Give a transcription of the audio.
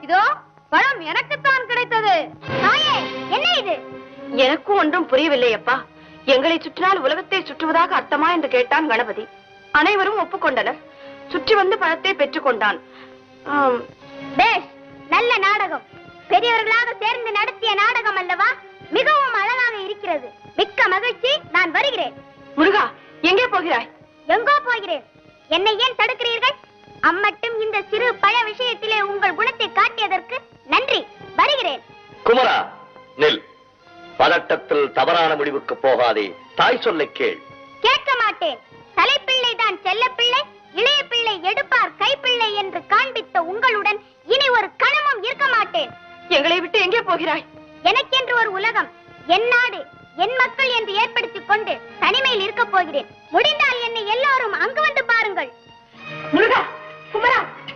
இதோ பழம் எனக்குத்தான் கிடைத்தது. தாயே, என்ன இது? எனக்கும் ஒன்றும் புரியவில்லை அப்பா. எங்களை சுற்றினால் உலகத்தை சுற்றுவதாக அர்த்தமா என்று கேட்டான் கணபதி. அனைவரும் ஒப்புக்கொண்டனர். சுற்றி வந்து பழத்தை பெற்றுக் கொண்டான். பேஷ், நல்ல நாடகம். பெரியவர்களாக சேர்ந்து நடத்திய நாடகம் அல்லவா? மிகவும் அழகாக இருக்கிறது. மிக்க மகிழ்ச்சி. நான் வருகிறேன். முருகா, எங்கே போகிறாய்? எங்கோ போகிறேன். என்னை ஏன் தடுக்கிறீர்கள்? அம்மட்டும் இந்த சிறு பழ விஷயத்திலே உங்கள் குணத்தை காட்டியதற்கு நன்றி. வருகிறேன். குமரா, நெல். பதட்டத்தில் தவறான முடிவுக்கு போகாதே. தாய் சொல்லை கேள். கேட்க மாட்டேன். தலைப்பிள்ளை தான் செல்ல பிள்ளை, இளைய பிள்ளை எடுப்பார் கைப்பிள்ளை என்று காண்பித்த உங்களுடன் இனி ஒரு கணமும் இருக்க மாட்டேன். எங்களை விட்டு எங்கே போகிறாய்? எனக்கென்று ஒரு உலகம், என் நாடு, என் மக்கள் என்று ஏற்படுத்திக் கொண்டு தனிமையில் இருக்க போகிறேன். முடிந்தால்